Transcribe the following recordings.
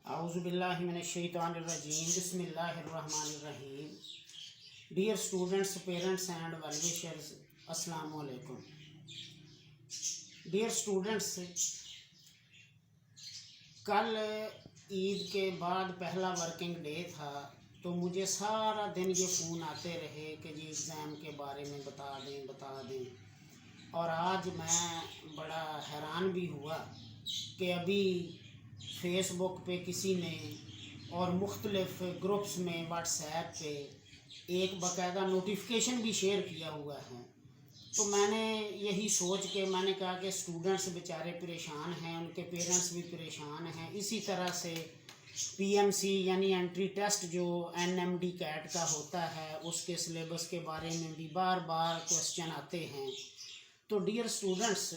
اعوذ باللہ من الشیطان الرجیم بسم اللہ الرحمن الرحیم. Dear students, parents and well wishers, السلام علیکم. ڈیئر اسٹوڈنٹس، کل عید کے بعد پہلا ورکنگ ڈے تھا تو مجھے سارا دن یہ فون آتے رہے کہ جی ایگزام کے بارے میں بتا دیں. اور آج میں بڑا حیران بھی ہوا کہ ابھی فیس بک پہ کسی نے اور مختلف گروپس میں واٹس ایپ پہ ایک باقاعدہ نوٹیفیکیشن بھی شیئر کیا ہوا ہے. تو میں نے یہی سوچ کے میں نے کہا کہ اسٹوڈنٹس بیچارے پریشان ہیں، ان کے پیرنٹس بھی پریشان ہیں. اسی طرح سے پی ایم سی یعنی انٹری ٹیسٹ جو این ایم ڈی کیٹ کا ہوتا ہے، اس کے سلیبس کے بارے میں بھی بار بار کوسچن آتے ہیں. تو ڈیئر اسٹوڈنٹس،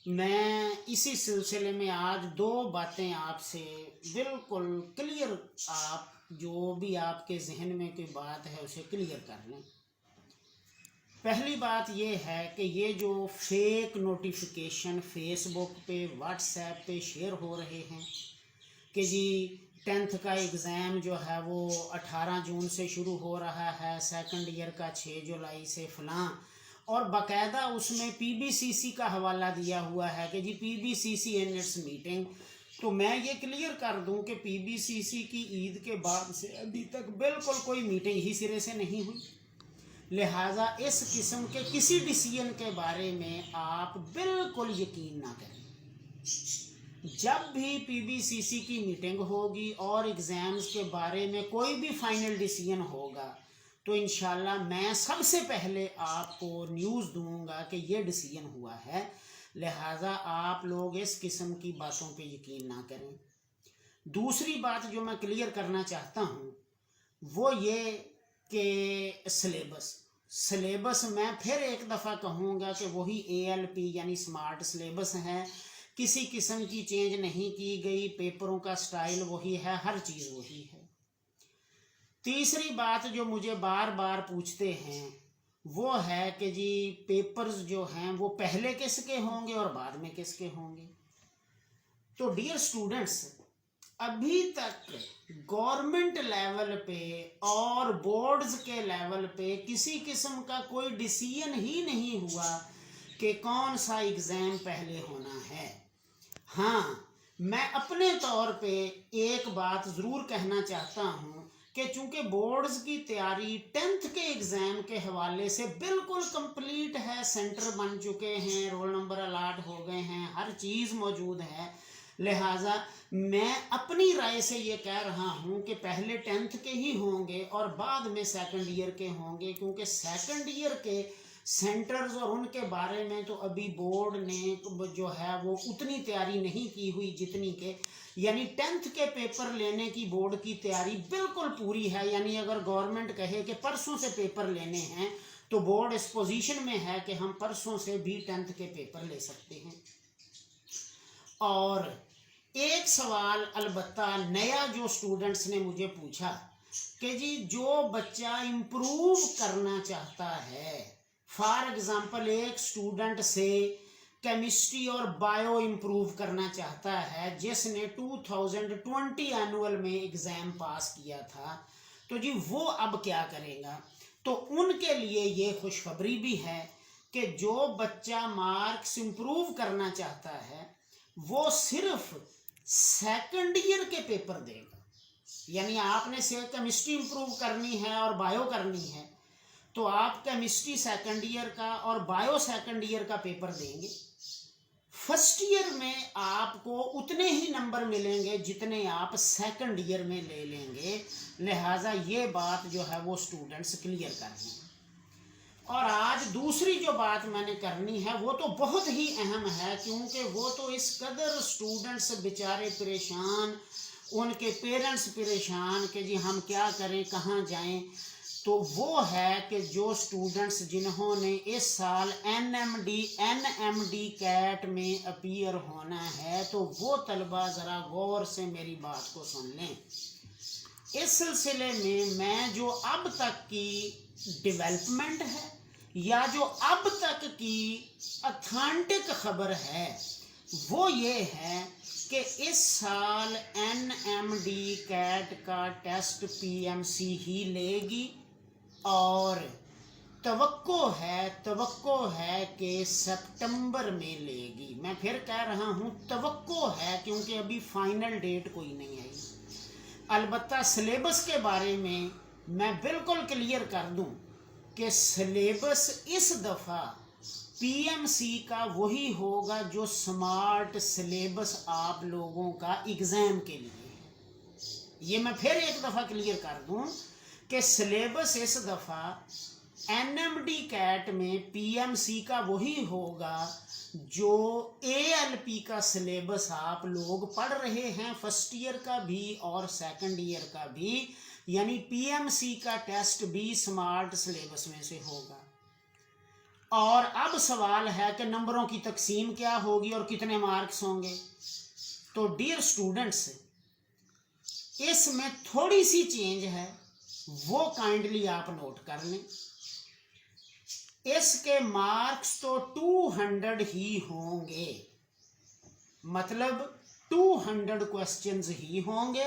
میں اسی سلسلے میں آج دو باتیں آپ سے بالکل کلیئر، آپ جو بھی آپ کے ذہن میں کوئی بات ہے اسے کلیئر کر لیں. پہلی بات یہ ہے کہ یہ جو فیک نوٹیفیکیشن فیس بک پہ واٹس ایپ پہ شیئر ہو رہے ہیں کہ جی 10th کا ایگزام جو ہے وہ 18 جون سے شروع ہو رہا ہے، سیکنڈ ایئر کا 6 جولائی سے فلاں، اور باقاعدہ اس میں پی بی سی سی کا حوالہ دیا ہوا ہے کہ G P B C C in its meeting. تو میں یہ کلیئر کر دوں کہ پی بی سی سی کی عید کے بعد سے ابھی تک بالکل کوئی میٹنگ ہی سرے سے نہیں ہوئی. لہٰذا اس قسم کے کسی ڈیسیژن کے بارے میں آپ بالکل یقین نہ کریں. جب بھی پی بی سی سی کی میٹنگ ہوگی اور ایگزامز کے بارے میں کوئی بھی فائنل ڈیسیژن ہوگا تو انشاءاللہ میں سب سے پہلے آپ کو نیوز دوں گا کہ یہ ڈیسیژن ہوا ہے. لہٰذا آپ لوگ اس قسم کی باتوں پہ یقین نہ کریں. دوسری بات جو میں کلیئر کرنا چاہتا ہوں وہ یہ کہ سلیبس میں پھر ایک دفعہ کہوں گا کہ وہی اے ایل پی یعنی سمارٹ سلیبس ہے، کسی قسم کی چینج نہیں کی گئی، پیپروں کا سٹائل وہی ہے، ہر چیز وہی ہے. تیسری بات جو مجھے بار بار پوچھتے ہیں وہ ہے کہ جی پیپرز جو ہیں وہ پہلے کس کے ہوں گے اور بعد میں کس کے ہوں گے. تو ڈیئر اسٹوڈنٹس، ابھی تک گورنمنٹ لیول پہ اور بورڈز کے لیول پہ کسی قسم کا کوئی ڈیسیژن ہی نہیں ہوا کہ کون سا ایگزام پہلے ہونا ہے. ہاں، میں اپنے طور پہ ایک بات ضرور کہنا چاہتا ہوں کہ چونکہ بورڈز کی تیاری 10th کے ایگزام کے حوالے سے بالکل کمپلیٹ ہے، سینٹر بن چکے ہیں، رول نمبر الاٹ ہو گئے ہیں، ہر چیز موجود ہے، لہٰذا میں اپنی رائے سے یہ کہہ رہا ہوں کہ پہلے 10th کے ہی ہوں گے اور بعد میں سیکنڈ ایئر کے ہوں گے، کیونکہ سیکنڈ ایئر کے سینٹرز اور ان کے بارے میں تو ابھی بورڈ نے جو ہے وہ اتنی تیاری نہیں کی ہوئی جتنی کہ یعنی 10th کے پیپر لینے کی بورڈ کی تیاری بالکل پوری ہے. یعنی اگر گورنمنٹ کہے کہ پرسوں سے پیپر لینے ہیں تو بورڈ اس پوزیشن میں ہے کہ ہم پرسوں سے بھی 10th کے پیپر لے سکتے ہیں. اور ایک سوال البتہ نیا جو اسٹوڈنٹس نے مجھے پوچھا کہ جی جو بچہ امپروو کرنا چاہتا ہے، فار ایگزامپل ایک اسٹوڈنٹ سے کیمسٹری اور بایو امپروو کرنا چاہتا ہے جس نے 2020 اینول میں ایگزام پاس کیا تھا، تو جی وہ اب کیا کرے گا. تو ان کے لیے یہ خوشخبری بھی ہے کہ جو بچہ مارکس امپروو کرنا چاہتا ہے وہ صرف سیکنڈ ایئر کے پیپر دے گا. یعنی آپ نے سے کیمسٹری امپروو کرنی ہے اور بایو کرنی ہے تو آپ کیمسٹری سیکنڈ ایئر کا اور بایو سیکنڈ ایئر کا پیپر دیں گے. فرسٹ ایئر میں آپ کو اتنے ہی نمبر ملیں گے جتنے آپ سیکنڈ ایئر میں لے لیں گے. لہٰذا یہ بات جو ہے وہ اسٹوڈنٹس کلیئر کر لیں. اور آج دوسری جو بات میں نے کرنی ہے وہ تو بہت ہی اہم ہے، کیونکہ وہ تو اس قدر اسٹوڈنٹس بیچارے پریشان، ان کے پیرنٹس پریشان کہ جی ہم کیا کریں، کہاں جائیں. تو وہ ہے کہ جو اسٹوڈنٹس جنہوں نے اس سال این ایم ڈی کیٹ میں اپیئر ہونا ہے تو وہ طلبہ ذرا غور سے میری بات کو سن لیں. اس سلسلے میں جو اب تک کی ڈیولپمنٹ ہے یا جو اب تک کی اتھینٹک خبر ہے وہ یہ ہے کہ اس سال NMD CAT کا ٹیسٹ PMC ہی لے گی اور توقع ہے کہ سپٹمبر میں لے گی. میں پھر کہہ رہا ہوں توقع ہے کیونکہ ابھی فائنل ڈیٹ کوئی نہیں آئی. البتہ سلیبس کے بارے میں بالکل کلیئر کر دوں کہ سلیبس اس دفعہ PMC کا وہی ہوگا جو سمارٹ سلیبس آپ لوگوں کا ایگزام کے لیے ہے. یہ میں پھر ایک دفعہ کلیئر کر دوں کہ سلیبس اس دفعہ NMD CAT میں PMC کا وہی ہوگا جو ALP کا سلیبس آپ لوگ پڑھ رہے ہیں فرسٹ ایئر کا بھی اور سیکنڈ ایئر کا بھی, یعنی PMC کا ٹیسٹ بھی سمارٹ سلیبس میں سے ہوگا. اور اب سوال ہے کہ نمبروں کی تقسیم کیا ہوگی اور کتنے مارکس ہوں گے. تو ڈیئر اسٹوڈنٹس, اس میں تھوڑی سی چینج ہے, وہ کائنڈلی آپ نوٹ کر لیں. اس کے مارکس تو 200 ہی ہوں گے, مطلب 200 کوسچنز ہی ہوں گے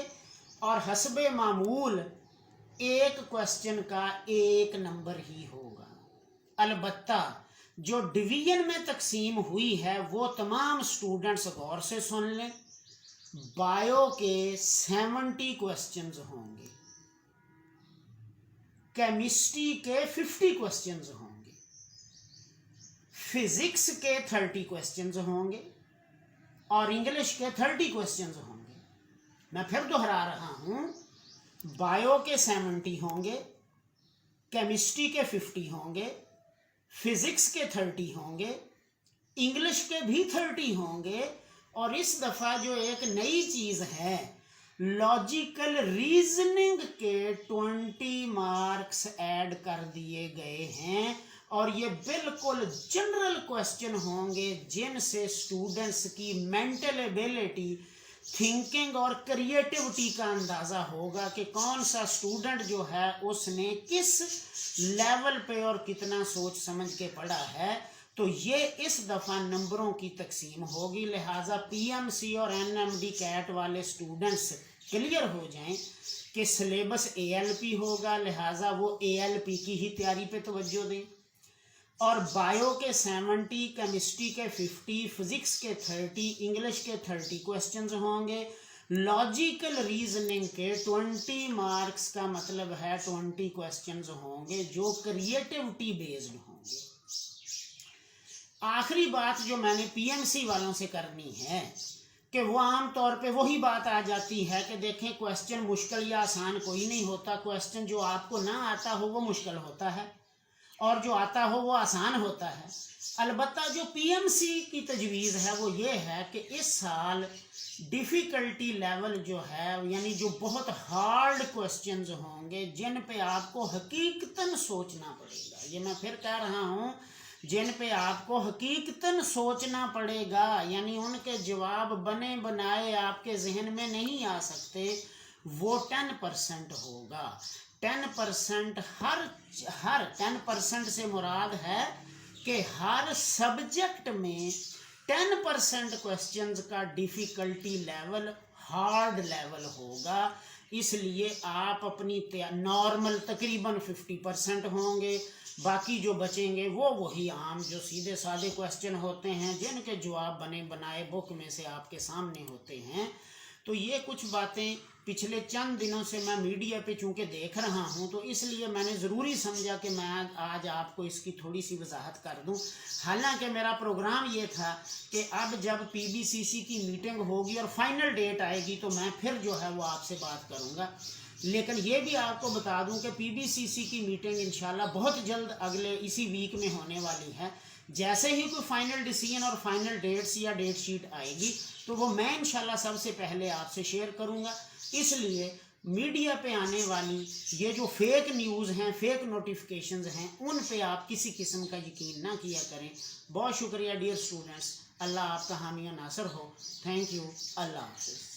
اور حسب معمول ایک کوسچن کا 1 نمبر ہی ہوگا. البتہ جو ڈویژن میں تقسیم ہوئی ہے وہ تمام سٹوڈنٹس غور سے سن لیں. بایو کے 70 کوسچنز ہوں گے, کیمسٹری کے 50 کوسچنز ہوں گے, فزکس کے 30 کوسچنز ہوں گے اور انگلش کے 30 کوسچنز ہوں گے. میں پھر دہرا رہا ہوں, بایو کے 70 ہوں گے, کیمسٹری کے 50 ہوں گے, فزکس کے 30 ہوں گے, انگلش کے بھی 30 ہوں گے. اور اس دفعہ جو ایک نئی چیز ہے, لاجیکل ریزننگ کے 20 مارکس ایڈ کر دیے گئے ہیں اور یہ بالکل جنرل کوسچن ہوں گے جن سے سٹوڈنٹس کی مینٹل ایبیلٹی, تھنکنگ اور کریٹیوٹی کا اندازہ ہوگا کہ کون سا سٹوڈنٹ جو ہے اس نے کس لیول پہ اور کتنا سوچ سمجھ کے پڑھا ہے. تو یہ اس دفعہ نمبروں کی تقسیم ہوگی. لہٰذا PMC اور NMD CAT والے سٹوڈنٹس کلیئر ہو جائیں کہ سلیبس ALP ہوگا, لہٰذا وہ ALP کی ہی تیاری پہ توجہ دیں. اور بایو کے 70, کیمسٹری کے 50, فزکس کے 30, انگلش کے 30 کوسچنز ہوں گے. لاجیکل ریزننگ کے 20 مارکس کا مطلب ہے 20 کوسچنز ہوں گے جو کریٹیوٹی بیسڈ ہوں گے. آخری بات جو میں نے PMC والوں سے کرنی ہے کہ وہ عام طور پہ وہی بات آ جاتی ہے کہ دیکھیں کوسچن مشکل یا آسان کوئی نہیں ہوتا, کوسچن جو آپ کو نہ آتا ہو وہ مشکل ہوتا ہے اور جو آتا ہو وہ آسان ہوتا ہے. البتہ جو PMC کی تجویز ہے وہ یہ ہے کہ اس سال ڈیفیکلٹی لیول جو ہے, یعنی جو بہت ہارڈ کوسچنز ہوں گے جن پہ آپ کو حقیقتاً سوچنا پڑے گا, یہ میں پھر کہہ رہا ہوں, جن پہ آپ کو حقیقتاً سوچنا پڑے گا, یعنی ان کے جواب بنے بنائے آپ کے ذہن میں نہیں آ سکتے, وہ 10% ہوگا. 10% ہر 10% سے مراد ہے کہ ہر سبجیکٹ میں 10% کوسچنز کا ڈیفیکلٹی لیول ہارڈ لیول ہوگا. اس لیے آپ اپنی نارمل تقریباً 50% ہوں گے, باقی جو بچیں گے وہ وہی عام جو سیدھے سادے کوسچن ہوتے ہیں جن کے جواب بنے بنائے بک میں سے آپ کے سامنے ہوتے ہیں. تو یہ کچھ باتیں پچھلے چند دنوں سے میں میڈیا پہ چونکہ دیکھ رہا ہوں تو اس لیے میں نے ضروری سمجھا کہ میں آج آپ کو اس کی تھوڑی سی وضاحت کر دوں. حالانکہ میرا پروگرام یہ تھا کہ اب جب PBCC کی میٹنگ ہوگی اور فائنل ڈیٹ آئے گی تو میں پھر جو ہے وہ آپ سے بات کروں گا. لیکن یہ بھی آپ کو بتا دوں کہ PBCC کی میٹنگ انشاءاللہ بہت جلد اگلے اسی ویک میں ہونے والی ہے. جیسے ہی کوئی فائنل ڈیسیژن اور فائنل ڈیٹس یا ڈیٹ شیٹ آئے گی تو وہ میں انشاءاللہ سب سے پہلے آپ سے شیئر کروں گا. اس لیے میڈیا پہ آنے والی یہ جو فیک نیوز ہیں, فیک نوٹیفیکیشنز ہیں, ان پہ آپ کسی قسم کا یقین نہ کیا کریں. بہت شکریہ ڈیئر اسٹوڈنٹس, اللہ آپ کا حامی و ناصر ہو. تھینک یو, اللہ حافظ.